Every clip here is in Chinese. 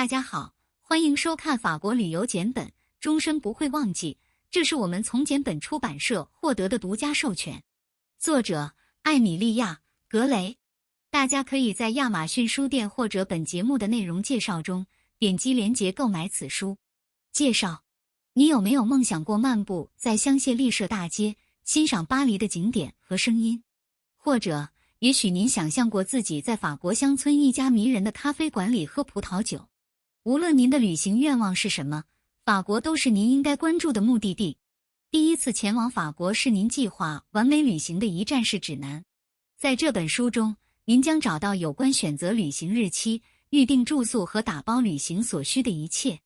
大家好，欢迎收看法国旅游简本，终身不会忘记。这是我们从简本出版社获得的独家授权。作者艾米莉亚·格雷。大家可以在亚马逊书店或者本节目的内容介绍中点击链接购买此书。介绍：你有没有梦想过漫步在香榭丽舍大街，欣赏巴黎的景点和声音？或者也许您想象过自己在法国乡村一家迷人的咖啡馆里喝葡萄酒。无论您的旅行愿望是什么，法国都是您应该关注的目的地。第一次前往法国是您计划完美旅行的一站式指南。在这本书中，您将找到有关选择旅行日期、预订住宿和打包旅行所需的一切。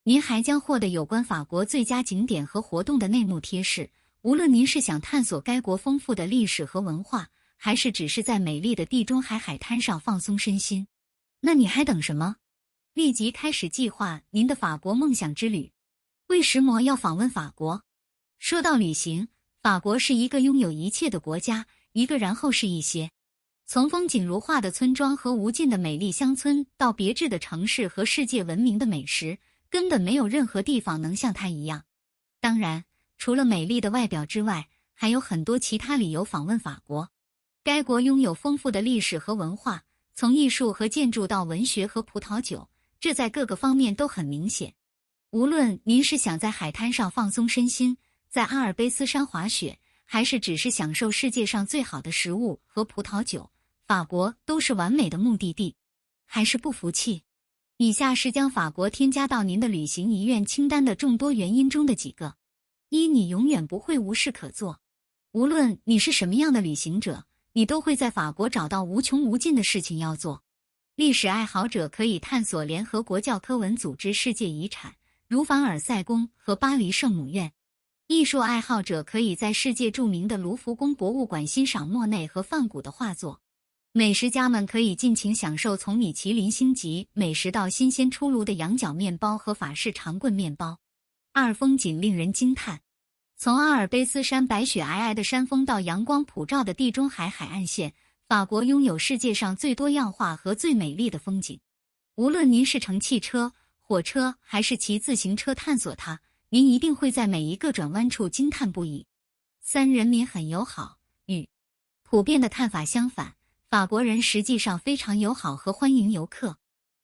您还将获得有关法国最佳景点和活动的内幕贴士。无论您是想探索该国丰富的历史和文化，还是只是在美丽的地中海海滩上放松身心，那你还等什么？立即开始计划您的法国梦想之旅。为什么要访问法国？说到旅行，法国是一个拥有一切的国家，一个然后是一些。从风景如画的村庄和无尽的美丽乡村，到别致的城市和世界闻名的美食，根本没有任何地方能像它一样。当然，除了美丽的外表之外，还有很多其他理由访问法国。该国拥有丰富的历史和文化，从艺术和建筑到文学和葡萄酒，这在各个方面都很明显。无论您是想在海滩上放松身心，在阿尔卑斯山滑雪，还是只是享受世界上最好的食物和葡萄酒，法国都是完美的目的地。还是不服气？以下是将法国添加到您的旅行遗愿清单的众多原因中的几个。一，你永远不会无事可做。无论你是什么样的旅行者，你都会在法国找到无穷无尽的事情要做。历史爱好者可以探索联合国教科文组织世界遗产，如凡尔赛宫和巴黎圣母院。艺术爱好者可以在世界著名的卢浮宫博物馆欣赏莫内和梵谷的画作。美食家们可以尽情享受从米其林星级美食到新鲜出炉的羊角面包和法式长棍面包。二，风景令人惊叹。从阿尔卑斯山白雪皑皑的山峰到阳光普照的地中海海岸线，法国拥有世界上最多样化和最美丽的风景。无论您是乘汽车、火车还是骑自行车探索它，您一定会在每一个转弯处惊叹不已。三，人民很友好。与普遍的看法相反，法国人实际上非常友好和欢迎游客。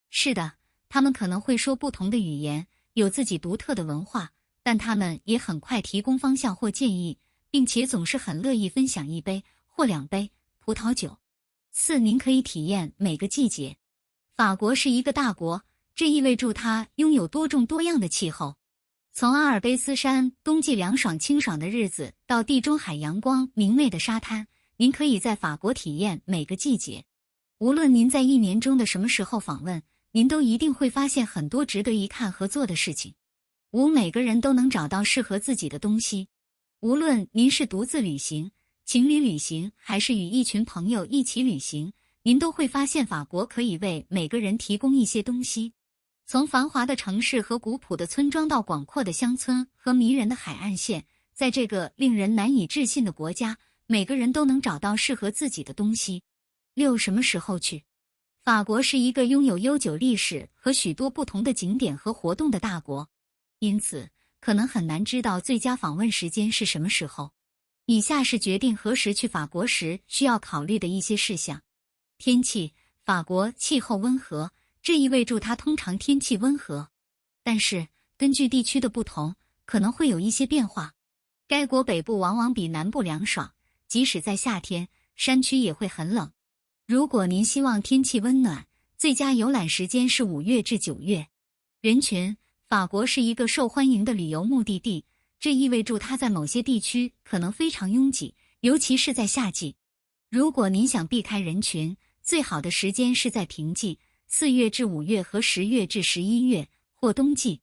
是的，他们可能会说不同的语言，有自己独特的文化，但他们也很快提供方向或建议，并且总是很乐意分享一杯或两杯葡萄酒。四，您可以体验每个季节。法国是一个大国，这意味着它拥有多种多样的气候。从阿尔卑斯山冬季凉爽清爽的日子到地中海阳光明媚的沙滩，您可以在法国体验每个季节。无论您在一年中的什么时候访问，您都一定会发现很多值得一看和做的事情。五，每个人都能找到适合自己的东西。无论您是独自旅行、情侣旅行，还是与一群朋友一起旅行，您都会发现法国可以为每个人提供一些东西。从繁华的城市和古朴的村庄到广阔的乡村和迷人的海岸线，在这个令人难以置信的国家，每个人都能找到适合自己的东西。六，什么时候去？法国是一个拥有悠久历史和许多不同的景点和活动的大国，因此可能很难知道最佳访问时间是什么时候。以下是决定何时去法国时需要考虑的一些事项。天气，法国气候温和，这意味着它通常天气温和，但是根据地区的不同，可能会有一些变化。该国北部往往比南部凉爽，即使在夏天，山区也会很冷。如果您希望天气温暖，最佳游览时间是5月至9月。人群，法国是一个受欢迎的旅游目的地，这意味着它在某些地区可能非常拥挤，尤其是在夏季。如果您想避开人群，最好的时间是在平季4月至5月和10月至11月，或冬季。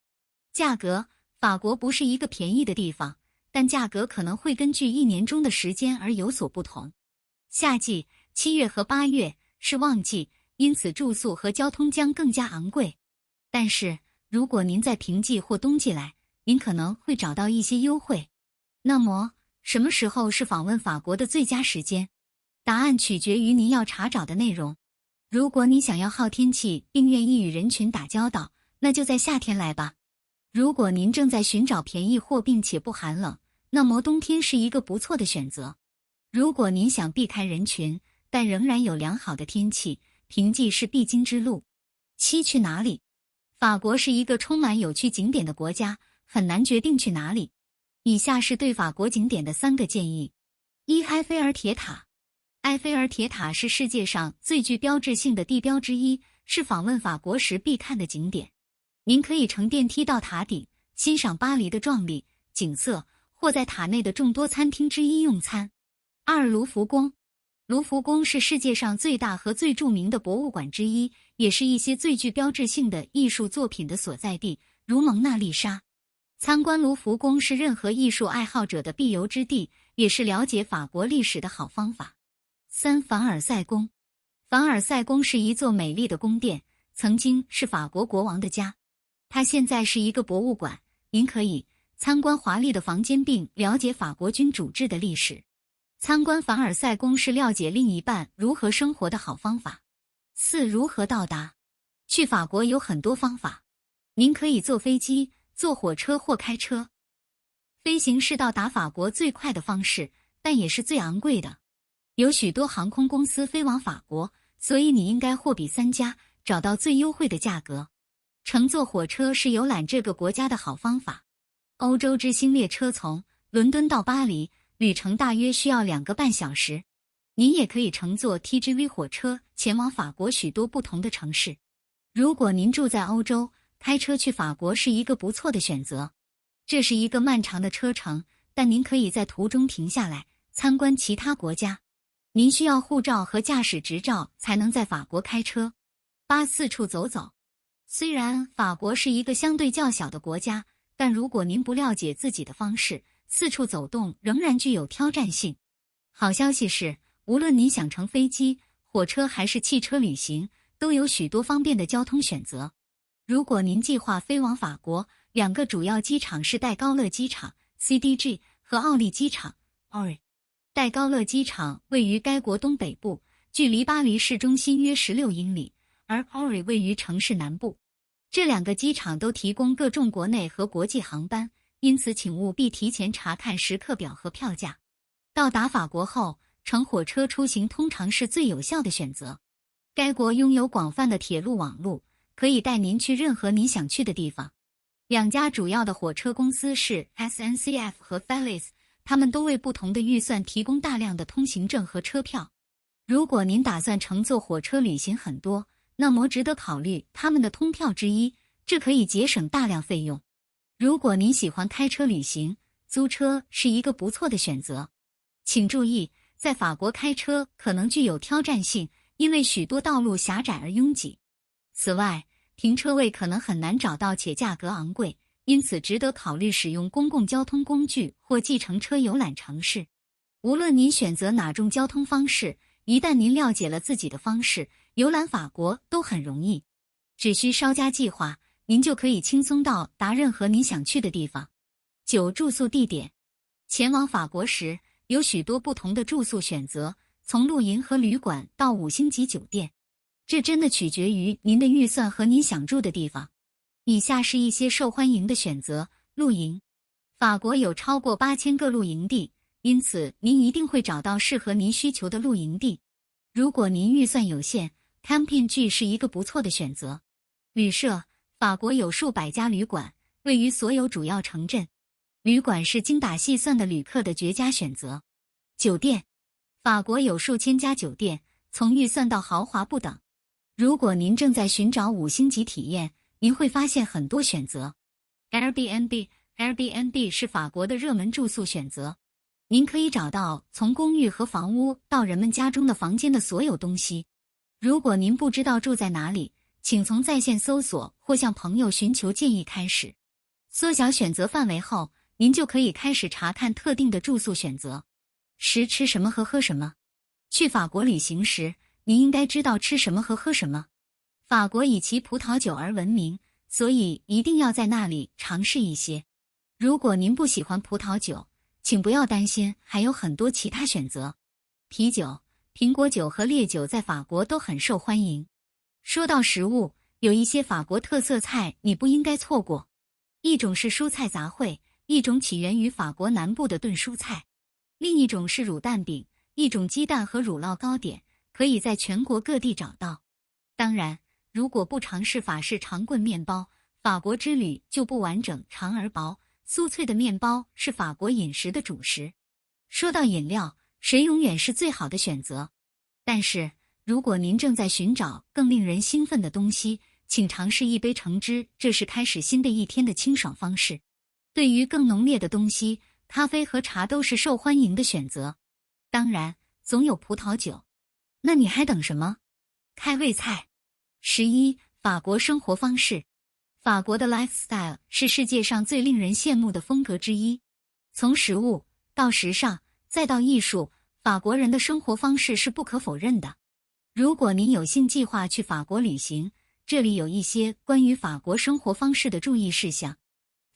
价格，法国不是一个便宜的地方，但价格可能会根据一年中的时间而有所不同。夏季7月和8月是旺季，因此住宿和交通将更加昂贵。但是如果您在平季或冬季来，您可能会找到一些优惠。那么什么时候是访问法国的最佳时间？答案取决于您要查找的内容。如果你想要好天气并愿意与人群打交道，那就在夏天来吧。如果您正在寻找便宜货并且不寒冷，那么冬天是一个不错的选择。如果您想避开人群，但仍然有良好的天气，平季是必经之路。7去哪里？法国是一个充满有趣景点的国家，很难决定去哪里。以下是对法国景点的3个建议。1. 埃菲尔铁塔。埃菲尔铁塔是世界上最具标志性的地标之一，是访问法国时必看的景点。您可以乘电梯到塔顶，欣赏巴黎的壮丽景色，或在塔内的众多餐厅之一用餐。2. 卢浮宫。卢浮宫是世界上最大和最著名的博物馆之一，也是一些最具标志性的艺术作品的所在地，如蒙娜丽莎。参观卢浮宫是任何艺术爱好者的必游之地，也是了解法国历史的好方法。3. 凡尔赛宫。凡尔赛宫是一座美丽的宫殿，曾经是法国国王的家。它现在是一个博物馆，您可以参观华丽的房间并了解法国君主制的历史。参观凡尔赛宫是了解另一半如何生活的好方法。4. 如何到达？去法国有很多方法，您可以坐飞机、坐火车或开车。飞行是到达法国最快的方式，但也是最昂贵的。有许多航空公司飞往法国，所以你应该货比3家，找到最优惠的价格。乘坐火车是游览这个国家的好方法。欧洲之星列车从伦敦到巴黎，旅程大约需要2个半小时。您也可以乘坐 TGV 火车前往法国许多不同的城市。如果您住在欧洲，开车去法国是一个不错的选择。这是一个漫长的车程，但您可以在途中停下来，参观其他国家。您需要护照和驾驶执照才能在法国开车。8. 四处走走。虽然法国是一个相对较小的国家，但如果您不了解自己的方式，四处走动仍然具有挑战性。好消息是，无论您想乘飞机、火车还是汽车旅行，都有许多方便的交通选择。如果您计划飞往法国，2个主要机场是戴高乐机场 （CDG） 和奥利机场 （ORI）。戴高乐机场位于该国东北部，距离巴黎市中心约16英里，而 ORI 位于城市南部。这2个机场都提供各种国内和国际航班，因此请务必提前查看时刻表和票价。到达法国后，乘火车出行通常是最有效的选择。该国拥有广泛的铁路网路，可以带您去任何你想去的地方。2家主要的火车公司是 SNCF 和 Thalys， 他们都为不同的预算提供大量的通行证和车票。如果您打算乘坐火车旅行很多，那么值得考虑他们的通票之一，这可以节省大量费用。如果您喜欢开车旅行，租车是一个不错的选择。请注意，在法国开车可能具有挑战性，因为许多道路狭窄而拥挤。此外，停车位可能很难找到且价格昂贵，因此值得考虑使用公共交通工具或计程车游览城市。无论您选择哪种交通方式，一旦您了解了自己的方式，游览法国都很容易。只需稍加计划，您就可以轻松到达任何您想去的地方。9. 住宿地点。前往法国时，有许多不同的住宿选择，从露营和旅馆到5星级酒店。这真的取决于您的预算和您想住的地方。以下是一些受欢迎的选择。露营。法国有超过8000个露营地，因此您一定会找到适合您需求的露营地。如果您预算有限，Camping 是一个不错的选择。旅社。法国有数百家旅馆，位于所有主要城镇。旅馆是精打细算的旅客的绝佳选择。酒店。法国有数千家酒店，从预算到豪华不等。如果您正在寻找5星级体验，您会发现很多选择。Airbnb 是法国的热门住宿选择。您可以找到从公寓和房屋到人们家中的房间的所有东西。如果您不知道住在哪里，请从在线搜索或向朋友寻求建议开始。缩小选择范围后，您就可以开始查看特定的住宿选择。10. 吃什么和喝什么。去法国旅行时，您应该知道吃什么和喝什么。法国以其葡萄酒而闻名，所以一定要在那里尝试一些。如果您不喜欢葡萄酒，请不要担心，还有很多其他选择。啤酒、苹果酒和烈酒在法国都很受欢迎。说到食物，有一些法国特色菜你不应该错过。一种是蔬菜杂烩，一种起源于法国南部的炖蔬菜；另一种是乳蛋饼，一种鸡蛋和乳酪糕点，可以在全国各地找到。当然，如果不尝试法式长棍面包，法国之旅就不完整。长而薄、酥脆的面包是法国饮食的主食。说到饮料，水永远是最好的选择。但是，如果您正在寻找更令人兴奋的东西，请尝试一杯橙汁，这是开始新的一天的清爽方式。对于更浓烈的东西，咖啡和茶都是受欢迎的选择。当然，总有葡萄酒。那你还等什么？开胃菜。11. 法国生活方式。法国的 lifestyle 是世界上最令人羡慕的风格之一。从食物到时尚，再到艺术，法国人的生活方式是不可否认的。如果您有幸计划去法国旅行，这里有一些关于法国生活方式的注意事项。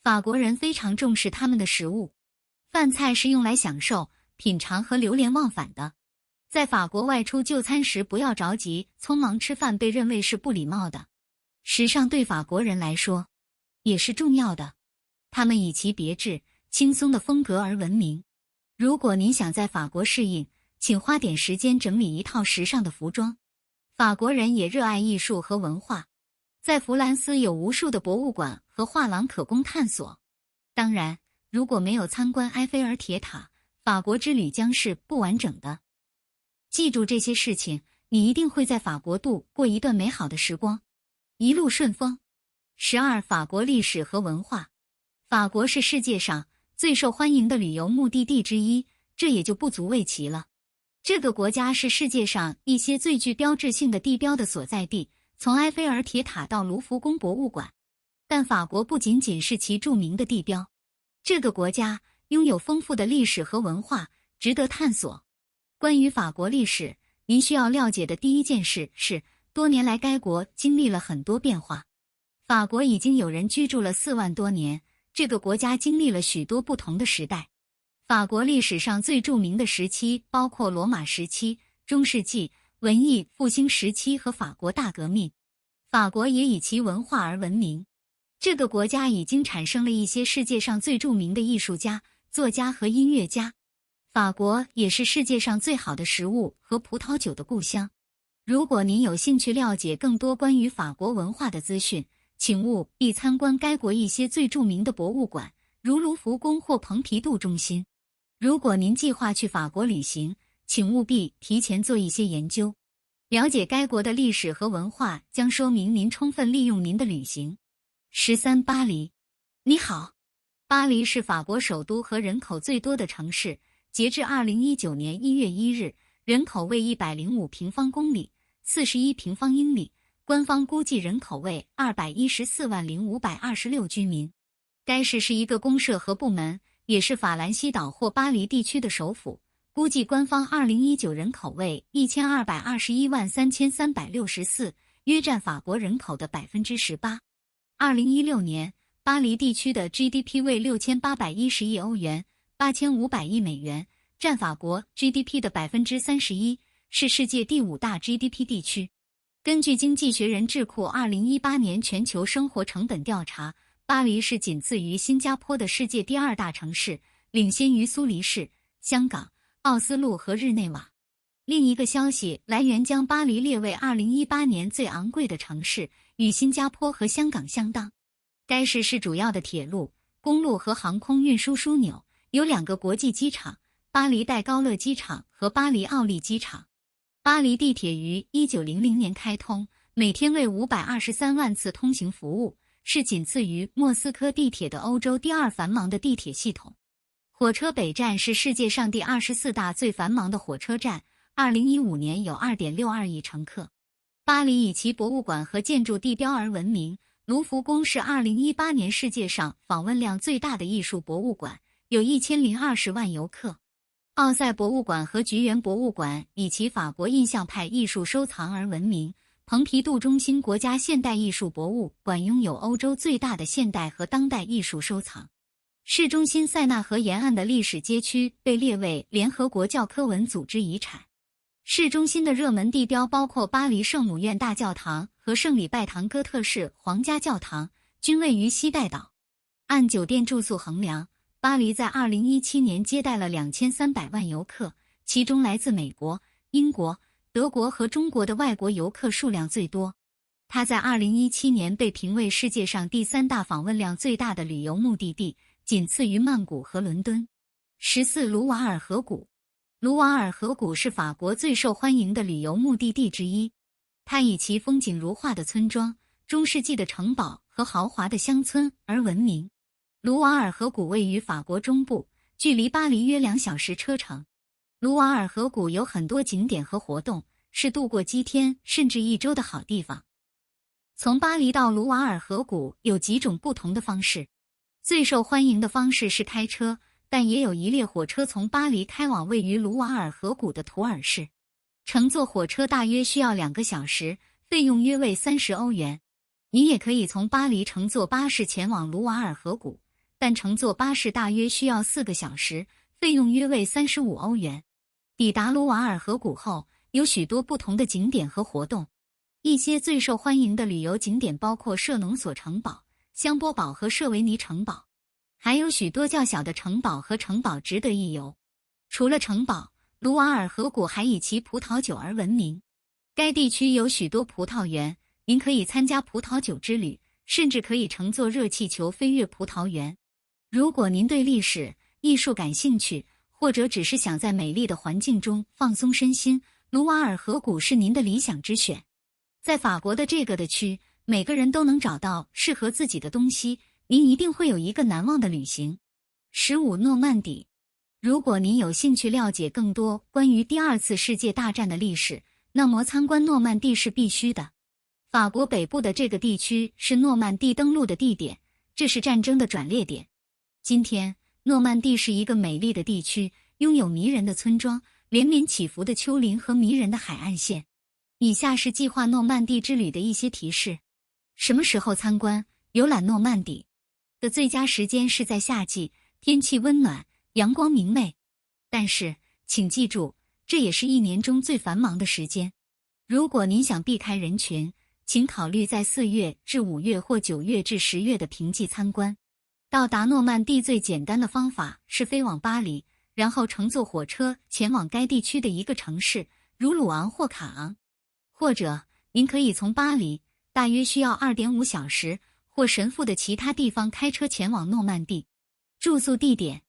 法国人非常重视他们的食物，饭菜是用来享受、品尝和流连忘返的。在法国外出就餐时不要着急，匆忙吃饭被认为是不礼貌的。时尚对法国人来说也是重要的，他们以其别致、轻松的风格而闻名。如果您想在法国适应，请花点时间整理一套时尚的服装。法国人也热爱艺术和文化，在弗兰斯有无数的博物馆和画廊可供探索。当然，如果没有参观埃菲尔铁塔，法国之旅将是不完整的。记住这些事情，你一定会在法国度过一段美好的时光，一路顺风。12. 法国历史和文化。法国是世界上最受欢迎的旅游目的地之一，这也就不足为奇了。这个国家是世界上一些最具标志性的地标的所在地，从埃菲尔铁塔到卢浮宫博物馆。但法国不仅仅是其著名的地标，这个国家拥有丰富的历史和文化，值得探索。关于法国历史，您需要了解的第一件事是，多年来该国经历了很多变化。法国已经有人居住了4万多年，这个国家经历了许多不同的时代。法国历史上最著名的时期包括罗马时期、中世纪、文艺复兴时期和法国大革命。法国也以其文化而闻名。这个国家已经产生了一些世界上最著名的艺术家、作家和音乐家。法国也是世界上最好的食物和葡萄酒的故乡。如果您有兴趣了解更多关于法国文化的资讯，请务必参观该国一些最著名的博物馆，如卢浮宫或蓬皮杜中心。如果您计划去法国旅行，请务必提前做一些研究。了解该国的历史和文化将说明您充分利用您的旅行。13. 巴黎。你好，巴黎是法国首都和人口最多的城市。截至2019年1月1日，人口为105平方公里，41平方英里，官方估计人口为2140526居民。该市是一个公社和部门，也是法兰西岛或巴黎地区的首府。估计官方2019人口为1221364，约占法国人口的 18%。2016年，巴黎地区的 GDP 为6810亿欧元，8500亿美元，占法国 GDP 的 31%，是世界第5大 GDP 地区。根据经济学人智库2018年全球生活成本调查，巴黎是仅次于新加坡的世界第2大城市，领先于苏黎世、香港、奥斯陆和日内瓦。另一个消息来源将巴黎列为2018年最昂贵的城市，与新加坡和香港相当。该市是主要的铁路、公路和航空运输枢纽，有2个国际机场，巴黎戴高乐机场和巴黎奥利机场。巴黎地铁于1900年开通，每天为523万次通行服务，是仅次于莫斯科地铁的欧洲第2繁忙的地铁系统。火车北站是世界上第24大最繁忙的火车站，2015年有 2.62 亿乘客。巴黎以其博物馆和建筑地标而闻名，卢浮宫是2018年世界上访问量最大的艺术博物馆，有1020万游客。奥赛博物馆和橘园博物馆以其法国印象派艺术收藏而闻名。蓬皮杜中心国家现代艺术博物馆拥有欧洲最大的现代和当代艺术收藏。市中心塞纳河沿岸的历史街区被列为联合国教科文组织遗产。市中心的热门地标包括巴黎圣母院大教堂和圣礼拜堂哥特式皇家教堂，均位于西带岛。按酒店住宿衡量，巴黎在2017年接待了2300万游客，其中来自美国、英国、德国和中国的外国游客数量最多。它在2017年被评为世界上第3大访问量最大的旅游目的地，仅次于曼谷和伦敦。14. 卢瓦尔河谷。卢瓦尔河谷是法国最受欢迎的旅游目的地之一，它以其风景如画的村庄、中世纪的城堡和豪华的乡村而闻名。卢瓦尔河谷位于法国中部，距离巴黎约2小时车程。卢瓦尔河谷有很多景点和活动，是度过几天甚至1周的好地方。从巴黎到卢瓦尔河谷有几种不同的方式，最受欢迎的方式是开车，但也有一列火车从巴黎开往位于卢瓦尔河谷的图尔市。乘坐火车大约需要2个小时，费用约为30欧元。你也可以从巴黎乘坐巴士前往卢瓦尔河谷，但乘坐巴士大约需要4个小时，费用约为35欧元。抵达卢瓦尔河谷后，有许多不同的景点和活动。一些最受欢迎的旅游景点包括舍农索城堡、香波堡和舍维尼城堡，还有许多较小的城堡和城堡值得一游。除了城堡，卢瓦尔河谷还以其葡萄酒而闻名。该地区有许多葡萄园，您可以参加葡萄酒之旅，甚至可以乘坐热气球飞越葡萄园。如果您对历史、艺术感兴趣，或者只是想在美丽的环境中放松身心，卢瓦尔河谷是您的理想之选。在法国的这个地区，每个人都能找到适合自己的东西，您一定会有一个难忘的旅行。15. 诺曼底。如果您有兴趣了解更多关于第2次世界大战的历史，那么参观诺曼底是必须的。法国北部的这个地区是诺曼底登陆的地点，这是战争的转捩点。今天，诺曼底是一个美丽的地区，拥有迷人的村庄、连绵起伏的丘陵和迷人的海岸线。以下是计划诺曼底之旅的一些提示。什么时候参观、游览诺曼底？的最佳时间是在夏季，天气温暖，阳光明媚。但是，请记住，这也是一年中最繁忙的时间。如果您想避开人群，请考虑在4月至5月或9月至10月的平季参观。到达诺曼底最简单的方法是飞往巴黎，然后乘坐火车前往该地区的一个城市，如鲁昂或卡昂。或者，您可以从巴黎，大约需要2.5小时，或神父的其他地方开车前往诺曼底。住宿地点。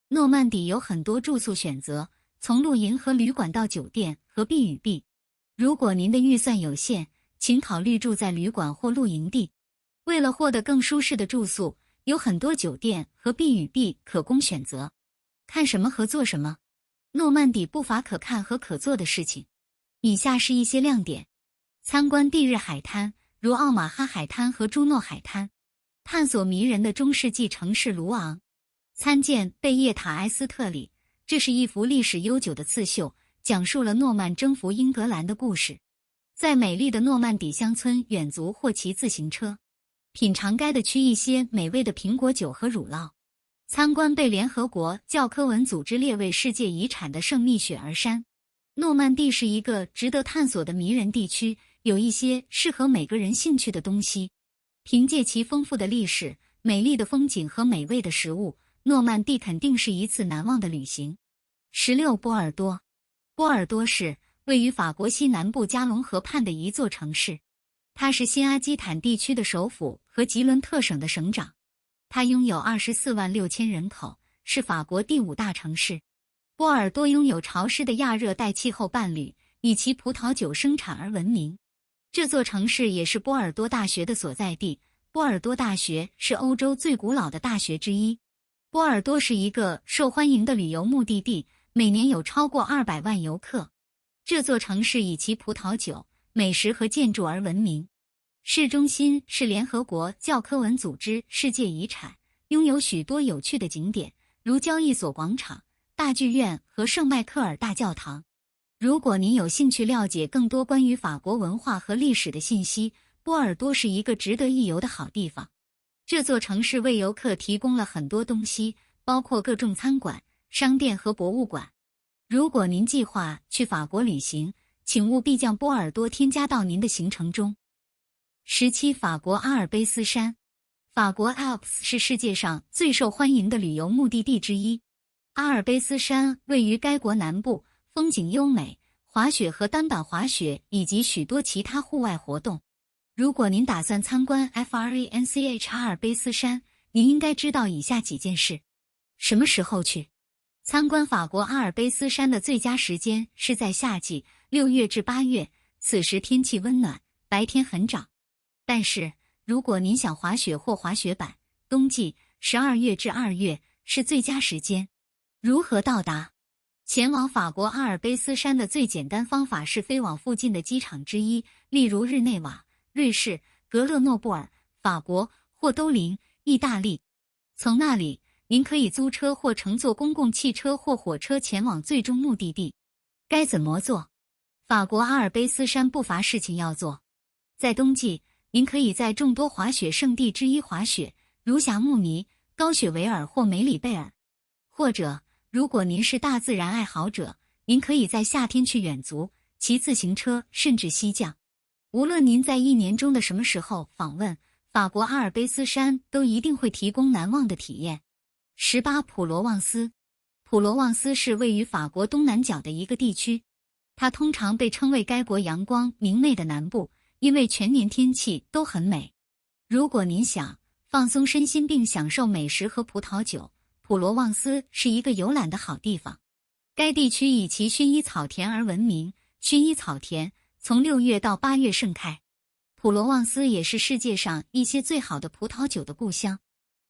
诺曼底有很多住宿选择，从露营和旅馆到酒店和 B&B。如果您的预算有限，请考虑住在旅馆或露营地。为了获得更舒适的住宿，有很多酒店和 B&B 可供选择。看什么和做什么？诺曼底不乏可看和可做的事情。以下是一些亮点：参观地日海滩，如奥马哈海滩和朱诺海滩；探索迷人的中世纪城市卢昂；参见贝叶塔埃斯特里，这是一幅历史悠久的刺绣，讲述了诺曼征服英格兰的故事。在美丽的诺曼底乡村远足或骑自行车，品尝该地区一些美味的苹果酒和乳酪；参观被联合国教科文组织列为世界遗产的圣蜜雪儿山。诺曼底是一个值得探索的迷人地区，有一些适合每个人兴趣的东西。凭借其丰富的历史、美丽的风景和美味的食物，诺曼底肯定是一次难忘的旅行。16. 波尔多。波尔多是位于法国西南部加龙河畔的一座城市，它是新阿基坦地区的首府和吉伦特省的省长。它拥有24万6千人口，是法国第5大城市。波尔多拥有潮湿的亚热带气候伴侣，以其葡萄酒生产而闻名。这座城市也是波尔多大学的所在地。波尔多大学是欧洲最古老的大学之一。波尔多是一个受欢迎的旅游目的地，每年有超过200万游客。这座城市以其葡萄酒、美食和建筑而闻名。市中心是联合国教科文组织世界遗产，拥有许多有趣的景点，如交易所广场、大剧院和圣迈克尔大教堂。如果您有兴趣了解更多关于法国文化和历史的信息，波尔多是一个值得一游的好地方。这座城市为游客提供了很多东西，包括各种餐馆、商店和博物馆。如果您计划去法国旅行，请务必将波尔多添加到您的行程中。17. 法国阿尔卑斯山。法国 Alps 是世界上最受欢迎的旅游目的地之一。阿尔卑斯山位于该国南部，风景优美，滑雪和单板滑雪以及许多其他户外活动。如果您打算参观 FRANCH 阿尔卑斯山，您应该知道以下几件事。什么时候去？参观法国阿尔卑斯山的最佳时间是在夏季，6月至8月，此时天气温暖，白天很长。但是，如果您想滑雪或滑雪板，冬季12月至2月是最佳时间。如何到达？前往法国阿尔卑斯山的最简单方法是飞往附近的机场之一，例如日内瓦、瑞士、格勒诺布尔、法国或都灵、意大利。从那里，您可以租车或乘坐公共汽车或火车前往最终目的地。该怎么做？法国阿尔卑斯山不乏事情要做。在冬季，您可以在众多滑雪胜地之一滑雪，如霞慕尼、高雪维尔或梅里贝尔。或者，如果您是大自然爱好者，您可以在夏天去远足、骑自行车，甚至溪降。无论您在一年中的什么时候访问法国阿尔卑斯山，都一定会提供难忘的体验。18. 普罗旺斯。普罗旺斯是位于法国东南角的一个地区，它通常被称为该国阳光明媚的南部，因为全年天气都很美。如果您想放松身心并享受美食和葡萄酒，普罗旺斯是一个游览的好地方。该地区以其薰衣草田而闻名，薰衣草田从6月到8月盛开。普罗旺斯也是世界上一些最好的葡萄酒的故乡。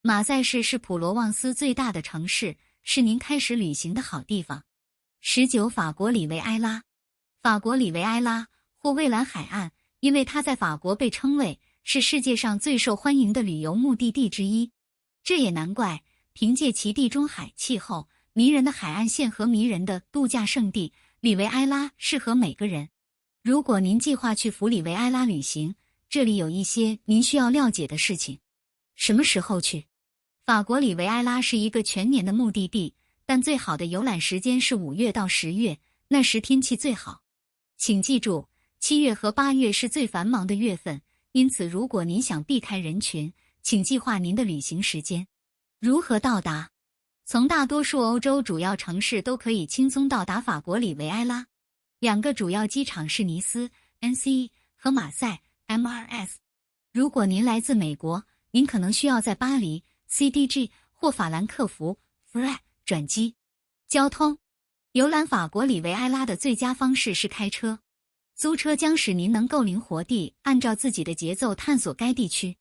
马赛市是普罗旺斯最大的城市，是您开始旅行的好地方。19. 法国里维埃拉。法国里维埃拉或蔚蓝海岸，因为它在法国被称为是世界上最受欢迎的旅游目的地之一。这也难怪，凭借其地中海气候、迷人的海岸线和迷人的度假胜地，里维埃拉适合每个人。如果您计划去弗里维埃拉旅行，这里有一些您需要了解的事情。什么时候去？法国里维埃拉是一个全年的目的地，但最好的游览时间是5月到10月，那时天气最好。请记住，7月和8月是最繁忙的月份，因此如果您想避开人群，请计划您的旅行时间。如何到达？从大多数欧洲主要城市都可以轻松到达法国里维埃拉。2个主要机场是尼斯 NC 和马赛 MRS。如果您来自美国，您可能需要在巴黎 CDG 或法兰克福 FRA 转机。交通。游览法国里维埃拉的最佳方式是开车。租车将使您能够灵活地按照自己的节奏探索该地区。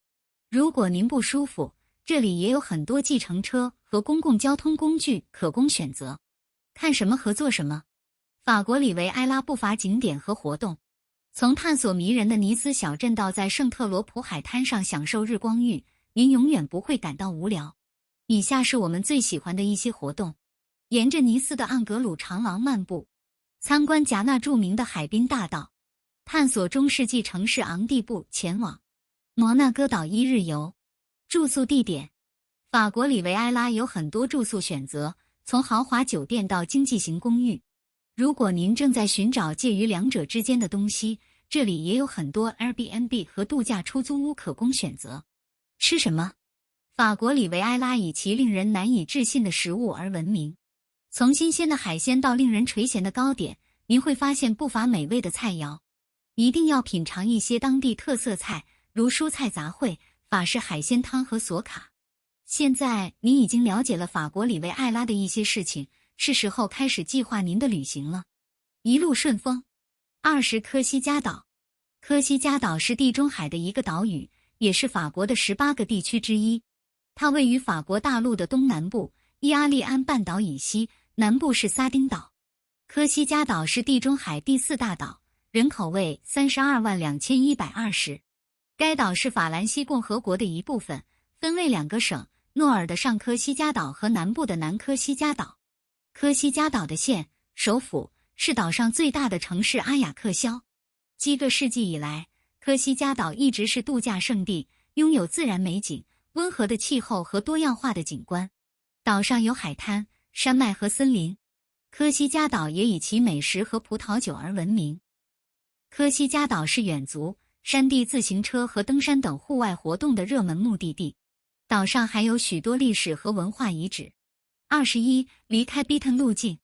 如果您不舒服，这里也有很多计程车和公共交通工具可供选择。看什么和做什么？法国里维埃拉不乏景点和活动。从探索迷人的尼斯小镇到在圣特罗普海滩上享受日光浴，您永远不会感到无聊。以下是我们最喜欢的一些活动。沿着尼斯的盎格鲁长廊漫步，参观戛纳著名的海滨大道，探索中世纪城市昂蒂布，前往摩纳哥岛1日游。住宿地点。法国里维埃拉有很多住宿选择，从豪华酒店到经济型公寓。如果您正在寻找介于两者之间的东西，这里也有很多 Airbnb 和度假出租屋可供选择。吃什么？法国里维埃拉以其令人难以置信的食物而闻名。从新鲜的海鲜到令人垂涎的糕点，您会发现不乏美味的菜肴。一定要品尝一些当地特色菜，如蔬菜杂烩、法式海鲜汤和索卡。现在您已经了解了法国里维埃拉的一些事情，是时候开始计划您的旅行了。一路顺风。20. 科西嘉岛。科西嘉岛是地中海的一个岛屿，也是法国的18个地区之一。它位于法国大陆的东南部，伊阿利安半岛以西，南部是撒丁岛。科西嘉岛是地中海第4大岛，人口为322120。该岛是法兰西共和国的一部分，分为2个省，诺尔的上科西嘉岛和南部的南科西嘉岛。科西嘉岛的县首府是岛上最大的城市阿雅克肖。几个世纪以来，科西嘉岛一直是度假胜地，拥有自然美景、温和的气候和多样化的景观。岛上有海滩、山脉和森林。科西嘉岛也以其美食和葡萄酒而闻名。科西嘉岛是远足、山地自行车和登山等户外活动的热门目的地，岛上还有许多历史和文化遗址。21. 离开 Beaten 路径。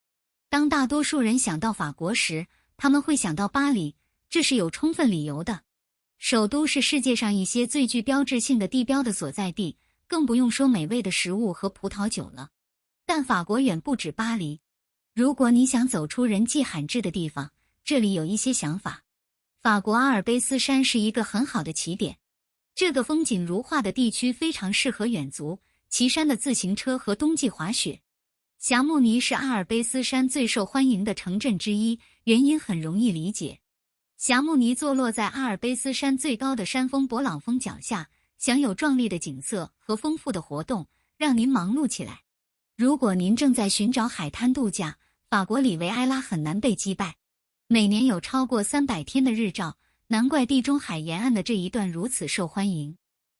当大多数人想到法国时，他们会想到巴黎，这是有充分理由的。首都是世界上一些最具标志性的地标的所在地，更不用说美味的食物和葡萄酒了。但法国远不止巴黎。如果你想走出人迹罕至的地方，这里有一些想法。法国阿尔卑斯山是一个很好的起点，这个风景如画的地区非常适合远足、骑山的自行车和冬季滑雪。霞慕尼是阿尔卑斯山最受欢迎的城镇之一，原因很容易理解。霞慕尼坐落在阿尔卑斯山最高的山峰勃朗峰脚下，享有壮丽的景色和丰富的活动，让您忙碌起来。如果您正在寻找海滩度假，法国里维埃拉很难被击败。每年有超过300天的日照，难怪地中海沿岸的这一段如此受欢迎。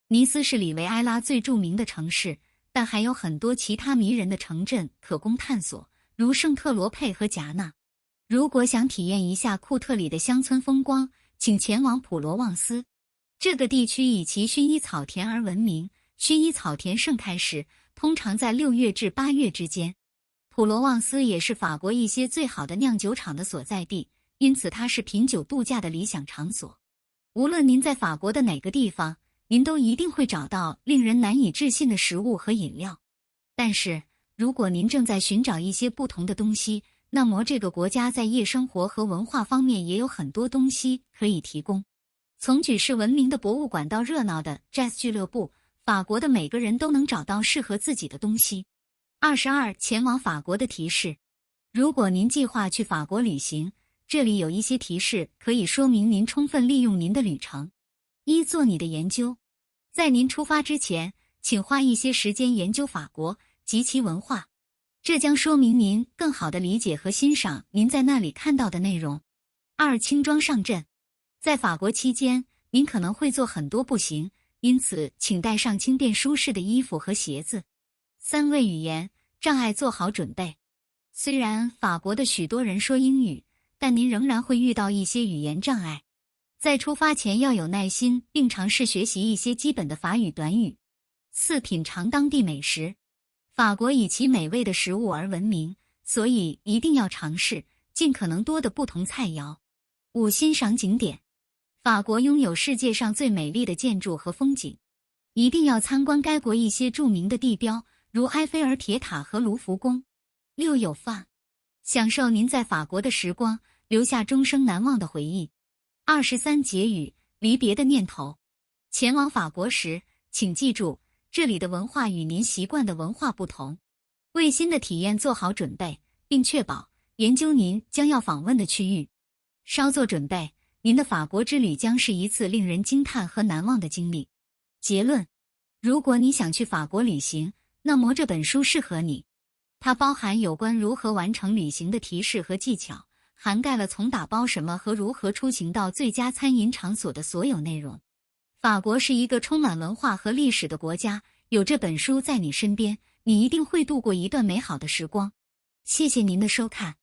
尼斯是里维埃拉最著名的城市，但还有很多其他迷人的城镇可供探索，如圣特罗佩和戛纳。如果想体验一下库特里的乡村风光，请前往普罗旺斯。这个地区以其薰衣草田而闻名，薰衣草田盛开时通常在6月至8月之间。普罗旺斯也是法国一些最好的酿酒厂的所在地，因此它是品酒度假的理想场所。无论您在法国的哪个地方，您都一定会找到令人难以置信的食物和饮料。但是，如果您正在寻找一些不同的东西，那么这个国家在夜生活和文化方面也有很多东西可以提供。从举世闻名的博物馆到热闹的 Jazz 俱乐部，法国的每个人都能找到适合自己的东西。22. 前往法国的提示。如果您计划去法国旅行，这里有一些提示可以说明您充分利用您的旅程。1. 做你的研究。在您出发之前，请花一些时间研究法国及其文化，这将说明您更好地理解和欣赏您在那里看到的内容。2. 轻装上阵。在法国期间，您可能会做很多步行，因此请带上轻便舒适的衣服和鞋子。3. 为语言障碍做好准备。虽然法国的许多人说英语，但您仍然会遇到一些语言障碍。在出发前要有耐心，并尝试学习一些基本的法语短语。4. 品尝当地美食。法国以其美味的食物而闻名，所以一定要尝试尽可能多的不同菜肴。5. 欣赏景点。法国拥有世界上最美丽的建筑和风景，一定要参观该国一些著名的地标，如埃菲尔铁塔和卢浮宫。6. 有饭。享受您在法国的时光，留下终生难忘的回忆。23. 结语，离别的念头。前往法国时，请记住，这里的文化与您习惯的文化不同。为新的体验做好准备，并确保研究您将要访问的区域。稍作准备，您的法国之旅将是一次令人惊叹和难忘的经历。结论：如果你想去法国旅行，那么这本书适合你。它包含有关如何完成旅行的提示和技巧，涵盖了从打包什么和如何出行到最佳餐饮场所的所有内容。法国是一个充满文化和历史的国家，有这本书在你身边，你一定会度过一段美好的时光。谢谢您的收看。